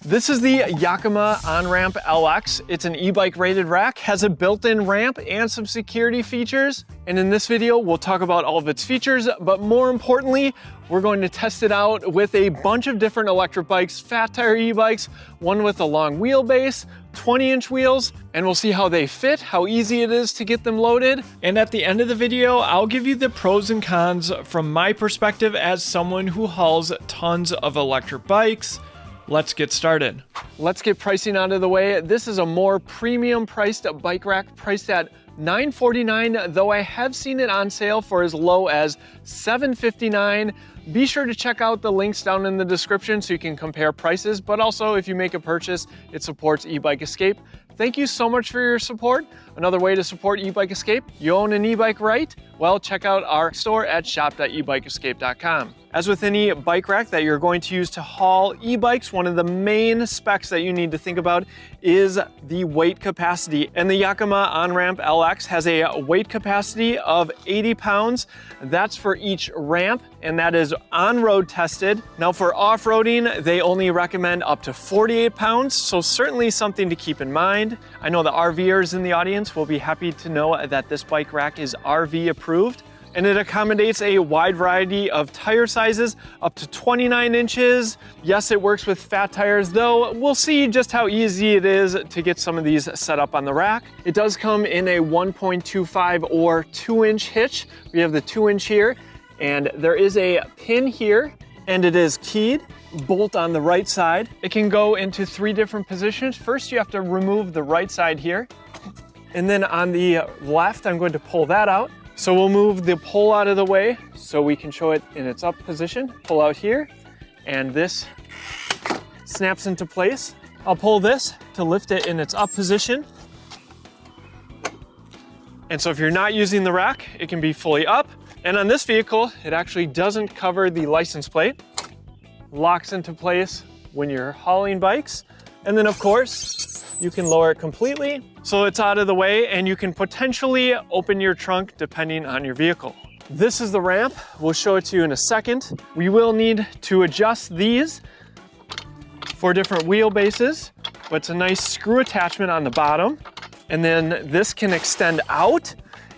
This is the Yakima OnRamp LX. It's an e-bike rated rack, has a built-in ramp and some security features. And in this video, we'll talk about all of its features, but more importantly, we're going to test it out with a bunch of different electric bikes, fat tire e-bikes, one with a long wheelbase, 20-inch wheels, and we'll see how they fit, how easy it is to get them loaded. And at the end of the video, I'll give you the pros and cons from my perspective as someone who hauls tons of electric bikes. Let's get started. Let's get pricing out of the way. This is a more premium priced bike rack, priced at $949, though I have seen it on sale for as low as $759. Be sure to check out the links down in the description so you can compare prices, but also if you make a purchase, it supports eBike Escape. Thank you so much for your support. Another way to support eBike Escape, you own an e-bike, right? Well, check out our store at shop.ebikeescape.com. As with any bike rack that you're going to use to haul e-bikes, one of the main specs that you need to think about is the weight capacity. And the Yakima OnRamp LX has a weight capacity of 80 pounds. That's for each ramp, and that is on-road tested. Now for off-roading, they only recommend up to 48 pounds, so certainly something to keep in mind. I know the RVers in the audience will be happy to know that this bike rack is RV approved. And it accommodates a wide variety of tire sizes, up to 29 inches. Yes, it works with fat tires, though we'll see just how easy it is to get some of these set up on the rack. It does come in a 1.25 or 2-inch hitch. We have the 2-inch here, and there is a pin here, and it is keyed, bolt on the right side. It can go into 3 different positions. First, you have to remove the right side here, and then on the left, I'm going to pull that out. So we'll move the pole out of the way so we can show it in its up position. Pull out here, and this snaps into place. I'll pull this to lift it in its up position. And so if you're not using the rack, it can be fully up. And on this vehicle, it actually doesn't cover the license plate. Locks into place when you're hauling bikes. And then of course, you can lower it completely so it's out of the way, and you can potentially open your trunk depending on your vehicle. This is the ramp. We'll show it to you in a second. We will need to adjust these for different wheelbases, but it's a nice screw attachment on the bottom. And then this can extend out.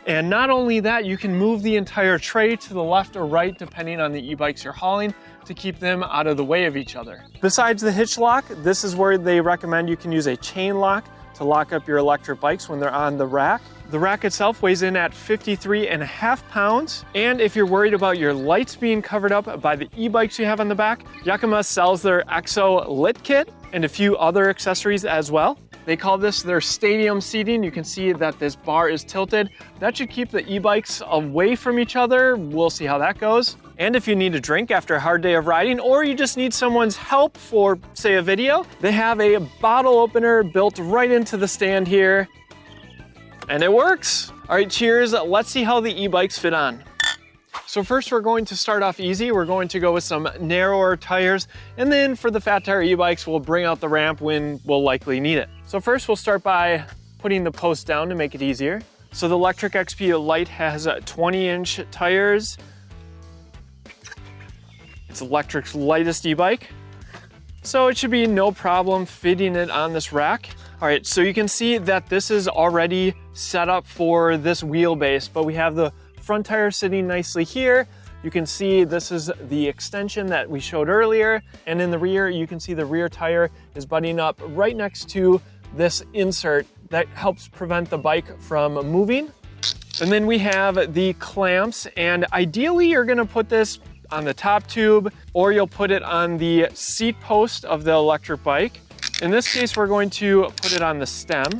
And not only that, you can move the entire tray to the left or right depending on the e-bikes you're hauling to keep them out of the way of each other. Besides the hitch lock, this is where they recommend you can use a chain lock to lock up your electric bikes when they're on the rack. The rack itself weighs in at 53.5 pounds. And if you're worried about your lights being covered up by the e-bikes you have on the back, Yakima sells their EXO lit kit and a few other accessories as well. They call this their stadium seating. You can see that this bar is tilted. That should keep the e-bikes away from each other. We'll see how that goes. And if you need a drink after a hard day of riding, or you just need someone's help for, say, a video, they have a bottle opener built right into the stand here. And it works. All right, cheers. Let's see how the e-bikes fit on. So first we're going to start off easy. We're going to go with some narrower tires, and then for the fat tire e-bikes, we'll bring out the ramp when we'll likely need it. So first we'll start by putting the post down to make it easier. So the Lectric XP Lite has 20-inch tires. It's Lectric's lightest e-bike, so it should be no problem fitting it on this rack. All right, so you can see that this is already set up for this wheelbase, but we have the front tire sitting nicely here. You can see this is the extension that we showed earlier, and in the rear you can see the rear tire is butting up right next to this insert that helps prevent the bike from moving. And then we have the clamps, and ideally you're going to put this on the top tube, or you'll put it on the seat post of the electric bike. In this case, we're going to put it on the stem,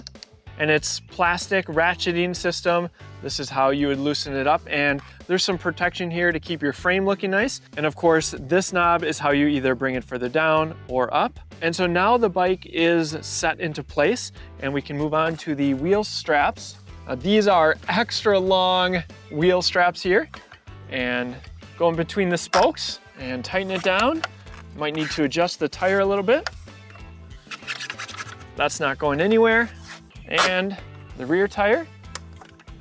and it's plastic ratcheting system. This is how you would loosen it up, and there's some protection here to keep your frame looking nice. And of course, this knob is how you either bring it further down or up. And so now the bike is set into place, and we can move on to the wheel straps. These are extra long wheel straps here, and go in between the spokes and tighten it down. Might need to adjust the tire a little bit. That's not going anywhere. And the rear tire,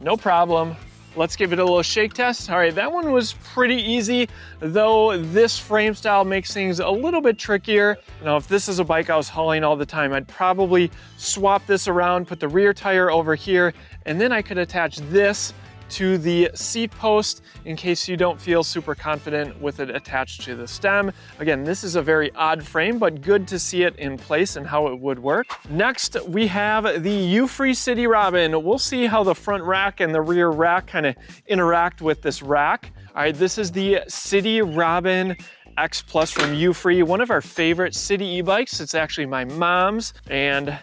no problem, Let's give it a little shake test. All right, that one was pretty easy, though this frame style makes things a little bit trickier. Now, if this is a bike I was hauling all the time, I'd probably swap this around, put the rear tire over here, and then I could attach this to the seat post in case you don't feel super confident with it attached to the stem. Again, this is a very odd frame, but good to see it in place and how it would work. Next, we have the Euphree City Robin. We'll see how the front rack and the rear rack kind of interact with this rack. All right, this is the City Robin X Plus from Euphree, one of our favorite city e-bikes. It's actually my mom's, and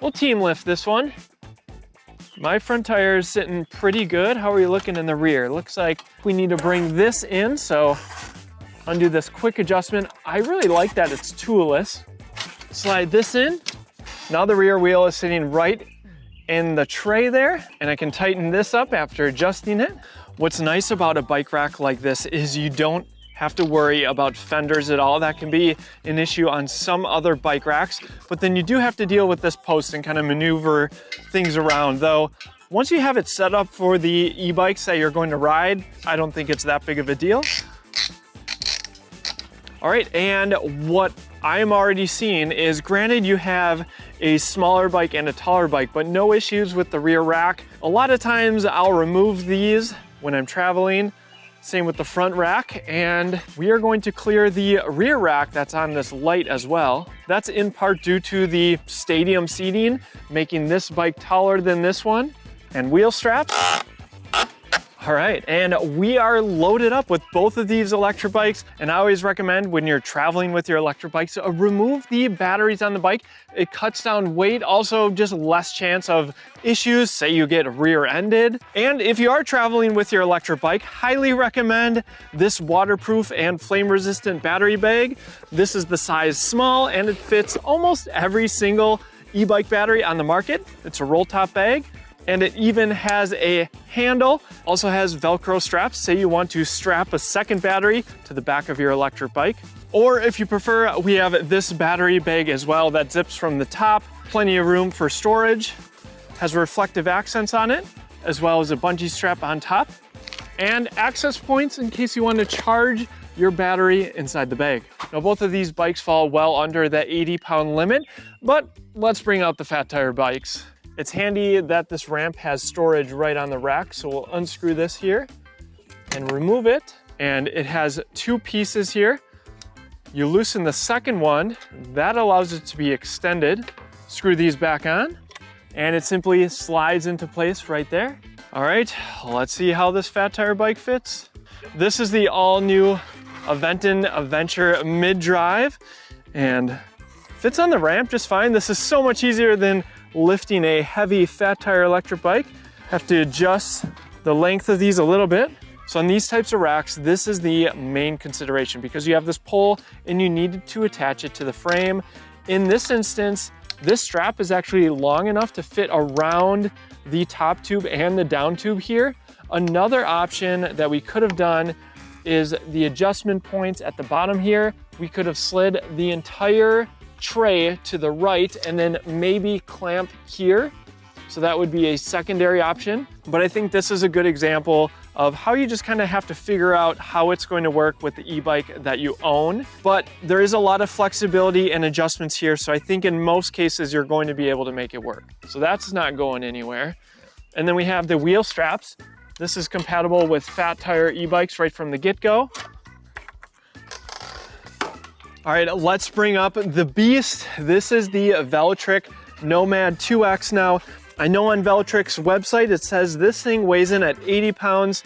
we'll team lift this one. My front tire is sitting pretty good. How are we looking in the rear? Looks like we need to bring this in, so undo this quick adjustment. I really like that it's toolless. Slide this in. Now the rear wheel is sitting right in the tray there, and I can tighten this up after adjusting it. What's nice about a bike rack like this is you don't have to worry about fenders at all. That can be an issue on some other bike racks, but then you do have to deal with this post and kind of maneuver things around. Though, once you have it set up for the e-bikes that you're going to ride, I don't think it's that big of a deal. All right, and what I'm already seeing is, granted you have a smaller bike and a taller bike, but no issues with the rear rack. A lot of times I'll remove these when I'm traveling. Same with the front rack, and we are going to clear the rear rack that's on this light as well. That's in part due to the stadium seating, making this bike taller than this one. And wheel straps. All right, and we are loaded up with both of these electric bikes, and I always recommend when you're traveling with your electric bikes, remove the batteries on the bike. It cuts down weight, also just less chance of issues, say you get rear-ended. And if you are traveling with your electric bike, highly recommend this waterproof and flame-resistant battery bag. This is the size small, and it fits almost every single e-bike battery on the market. It's a roll-top bag. And it even has a handle, also has Velcro straps. Say you want to strap a second battery to the back of your electric bike. Or if you prefer, we have this battery bag as well that zips from the top. Plenty of room for storage. Has reflective accents on it, as well as a bungee strap on top. And access points in case you want to charge your battery inside the bag. Now, both of these bikes fall well under the 80-pound limit, but let's bring out the fat tire bikes. It's handy that this ramp has storage right on the rack, so we'll unscrew this here and remove it. And it has two pieces here. You loosen the second one, that allows it to be extended. Screw these back on, and it simply slides into place right there. All right, let's see how this fat tire bike fits. This is the all-new Aventon Aventure mid-drive, and fits on the ramp just fine. This is so much easier than lifting a heavy fat tire electric bike. Have to adjust the length of these a little bit. So on these types of racks, this is the main consideration because you have this pole and you need to attach it to the frame. In this instance, this strap is actually long enough to fit around the top tube and the down tube here. Another option that we could have done is the adjustment points at the bottom here. We could have slid the entire tray to the right and then maybe clamp here. So that would be a secondary option. But I think this is a good example of how you just kind of have to figure out how it's going to work with the e-bike that you own. But there is a lot of flexibility and adjustments here. So I think in most cases, you're going to be able to make it work. So that's not going anywhere. And then we have the wheel straps. This is compatible with fat tire e-bikes right from the get-go. All right, let's bring up the beast. This is the Velotric Nomad 2X. Now, I know on Velotric's website, it says this thing weighs in at 80 pounds.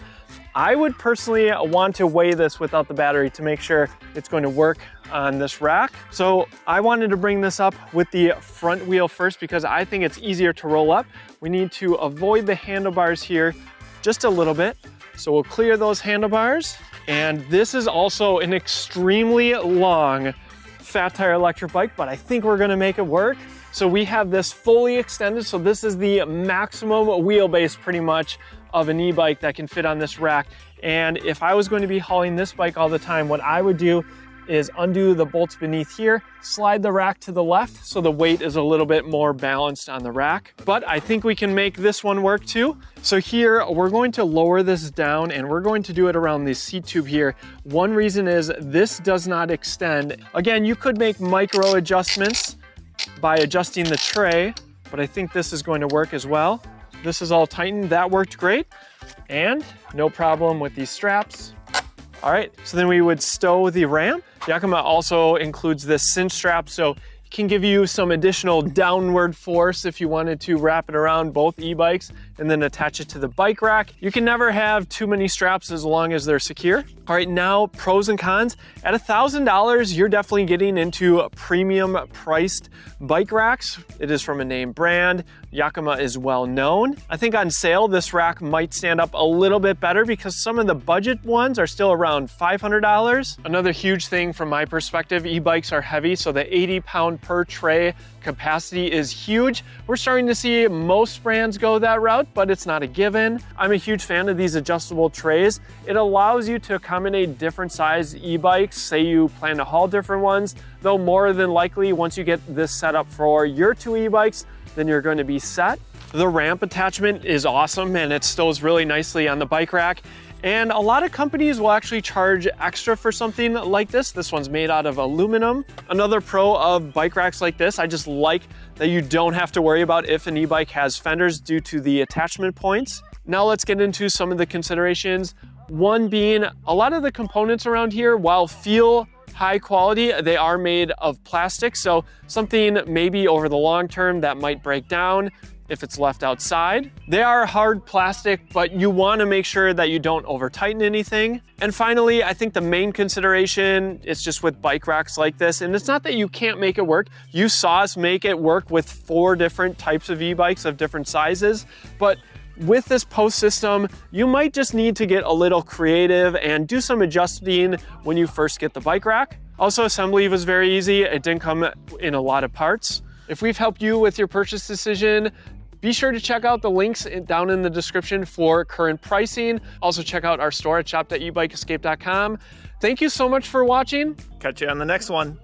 I would personally want to weigh this without the battery to make sure it's going to work on this rack. So I wanted to bring this up with the front wheel first because I think it's easier to roll up. We need to avoid the handlebars here just a little bit. So we'll clear those handlebars. And this is also an extremely long fat tire electric bike, but I think we're gonna make it work. So we have this fully extended. So this is the maximum wheelbase pretty much of an e-bike that can fit on this rack. And if I was going to be hauling this bike all the time, what I would do is undo the bolts beneath here, slide the rack to the left so the weight is a little bit more balanced on the rack. But I think we can make this one work too. So here, we're going to lower this down and we're going to do it around the seat tube here. One reason is this does not extend. Again, you could make micro adjustments by adjusting the tray, but I think this is going to work as well. This is all tightened, that worked great. And no problem with these straps. All right, so then we would stow the ramp. Yakima also includes this cinch strap, so it can give you some additional downward force if you wanted to wrap it around both e-bikes and then attach it to the bike rack. You can never have too many straps as long as they're secure. All right, now pros and cons. At $1,000, you're definitely getting into premium priced bike racks. It is from a name brand. Yakima is well known. I think on sale, this rack might stand up a little bit better because some of the budget ones are still around $500. Another huge thing from my perspective, e-bikes are heavy, so the 80-pound per tray capacity is huge. We're starting to see most brands go that route, but it's not a given. I'm a huge fan of these adjustable trays. It allows you to accommodate different size e-bikes. Say you plan to haul different ones, though more than likely, once you get this set up for your 2 e-bikes, then you're going to be set. The ramp attachment is awesome and it stows really nicely on the bike rack. And a lot of companies will actually charge extra for something like this. This one's made out of aluminum. Another pro of bike racks like this, I just like that you don't have to worry about if an e-bike has fenders due to the attachment points. Now let's get into some of the considerations. One being, a lot of the components around here, while feel high quality, they are made of plastic. So something maybe over the long term that might break down if it's left outside. They are hard plastic, but you want to make sure that you don't over tighten anything. And finally, I think the main consideration is just with bike racks like this, and it's not that you can't make it work. You saw us make it work with 4 different types of e-bikes of different sizes, but with this post system, you might just need to get a little creative and do some adjusting when you first get the bike rack. Also, assembly was very easy. It didn't come in a lot of parts. If we've helped you with your purchase decision, be sure to check out the links down in the description for current pricing. Also check out our store at shop.ebikeescape.com. Thank you so much for watching. Catch you on the next one.